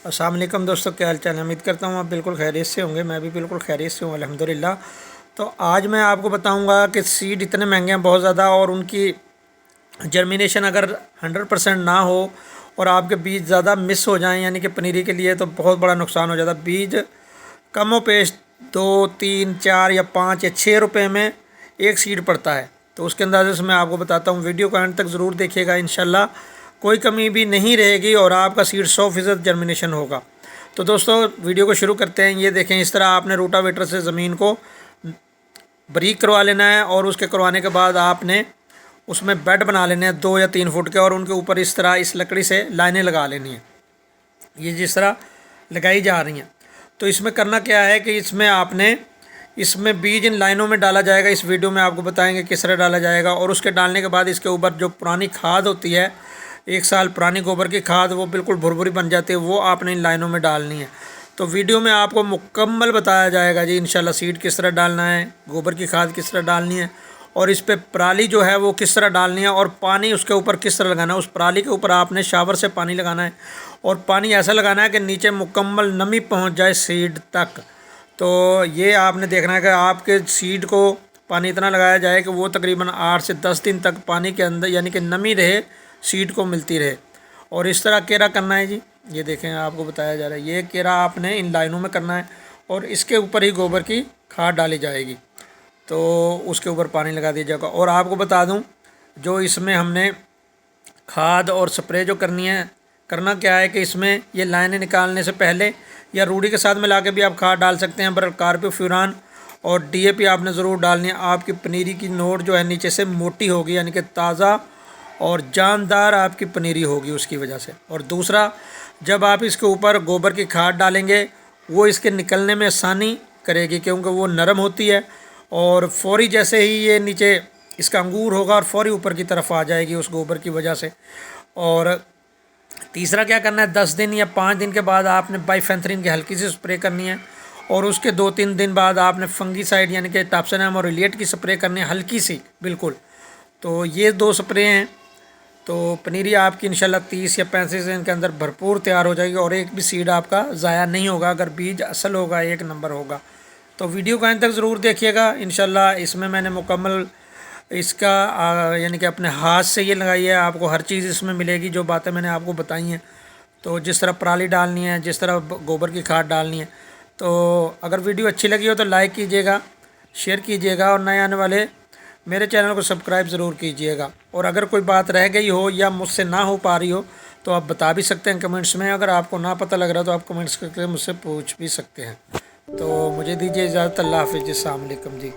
अस्सलाम वालेकुम दोस्तों, क्या हाल चाल है। उम्मीद करता हूँ आप बिल्कुल खैरियत से होंगे। मैं भी बिल्कुल खैरियत से हूँ अल्हम्दुलिल्लाह। तो आज मैं आपको बताऊँगा कि सीड इतने महंगे हैं बहुत ज़्यादा, और उनकी जर्मिनेशन अगर 100% ना हो और आपके बीज ज़्यादा मिस हो जाएं, यानी कि पनीरी के लिए, तो बहुत बड़ा नुकसान हो जाता है। बीज कमो पेश 2, 3, 4 या 5 या 6 रुपए में एक सीड पड़ता है। तो उसके अंदाजे से मैं आपको बताता हूँ। वीडियो को एंड तक ज़रूर देखिएगा, इंशाल्लाह कोई कमी भी नहीं रहेगी और आपका सीड 100% जर्मिनेशन होगा। तो दोस्तों वीडियो को शुरू करते हैं। ये देखें, इस तरह आपने रोटावेटर से ज़मीन को बारीक करवा लेना है, और उसके करवाने के बाद आपने उसमें बेड बना लेने हैं 2 या 3 फुट के, और उनके ऊपर इस तरह इस लकड़ी से लाइनें लगा लेनी है, ये जिस तरह लगाई जा रही हैं। तो इसमें करना क्या है कि इसमें बीज इन लाइनों में डाला जाएगा। इस वीडियो में आपको बताएंगे किस तरह डाला जाएगा, और उसके डालने के बाद इसके ऊपर जो पुरानी खाद होती है, 1 साल पुरानी गोबर की खाद, वो बिल्कुल भुरभुरी बन जाती है, वो आपने इन लाइनों में डालनी है। तो वीडियो में आपको मुकम्मल बताया जाएगा जी इंशाल्लाह सीड किस तरह डालना है, गोबर की खाद किस तरह डालनी है, और इस पर पराली जो है वो किस तरह डालनी है, और पानी उसके ऊपर किस तरह लगाना है। उस पराली के ऊपर आपने शावर से पानी लगाना है, और पानी ऐसा लगाना है कि नीचे मुकम्मल नमी पहुंच जाए सीड तक। तो ये आपने देखना है कि आपके सीड को पानी इतना लगाया जाए कि वो तकरीबन 8 से 10 दिन तक पानी के अंदर, यानी कि नमी रहे, सीड को मिलती रहे। और इस तरह केरा करना है जी। ये देखें, आपको बताया जा रहा है, ये केरा आपने इन लाइनों में करना है, और इसके ऊपर ही गोबर की खाद डाली जाएगी। तो उसके ऊपर पानी लगा दिया जाएगा। और आपको बता दूं, जो इसमें हमने खाद और स्प्रे जो करनी है, करना क्या है कि इसमें ये लाइनें निकालने से पहले या रूढ़ी के साथ मिला के भी आप खाद डाल सकते हैं, पर कार्बोफ्यूरान और डीएपी आपने ज़रूर डालनी है। आपकी पनीरी की नोट जो है नीचे से मोटी होगी, यानी कि ताज़ा और जानदार आपकी पनीरी होगी उसकी वजह से। और दूसरा, जब आप इसके ऊपर गोबर की खाद डालेंगे, वो इसके निकलने में आसानी करेगी, क्योंकि वो नरम होती है, और फौरी जैसे ही ये नीचे इसका अंगूर होगा और फौरी ऊपर की तरफ आ जाएगी उस गोबर की वजह से। और तीसरा क्या करना है, 10 दिन या 5 दिन के बाद आपने बाइफेंथ्रिन की हल्की सी स्प्रे करनी है, और उसके 2-3 दिन बाद आपने फंगीसाइड यानी कि टाप्सोनम और रिलेट की स्प्रे करनी है, हल्की सी बिल्कुल। तो ये 2 स्प्रे हैं, तो पनीरी आपकी इंशाल्लाह 30 या 35 दिन के अंदर भरपूर तैयार हो जाएगी, और एक भी सीड आपका ज़ाया नहीं होगा अगर बीज असल होगा, 1 नंबर होगा। तो वीडियो को अंत तक ज़रूर देखिएगा इंशाल्लाह। इसमें मैंने मुकम्मल इसका यानी कि अपने हाथ से ये लगाई है, आपको हर चीज़ इसमें मिलेगी जो बातें मैंने आपको बताई हैं। तो जिस तरह पराली डालनी है, जिस तरह गोबर की खाद डालनी है। तो अगर वीडियो अच्छी लगी हो तो लाइक कीजिएगा, शेयर कीजिएगा, और नए आने वाले मेरे चैनल को सब्सक्राइब ज़रूर कीजिएगा। और अगर कोई बात रह गई हो या मुझसे ना हो पा रही हो तो आप बता भी सकते हैं कमेंट्स में। अगर आपको ना पता लग रहा तो आप कमेंट्स करके मुझसे पूछ भी सकते हैं। तो मुझे दीजिए इजाज़त। अल्लाह हाफ़िज़। अस्सलाम वालेकुम जी।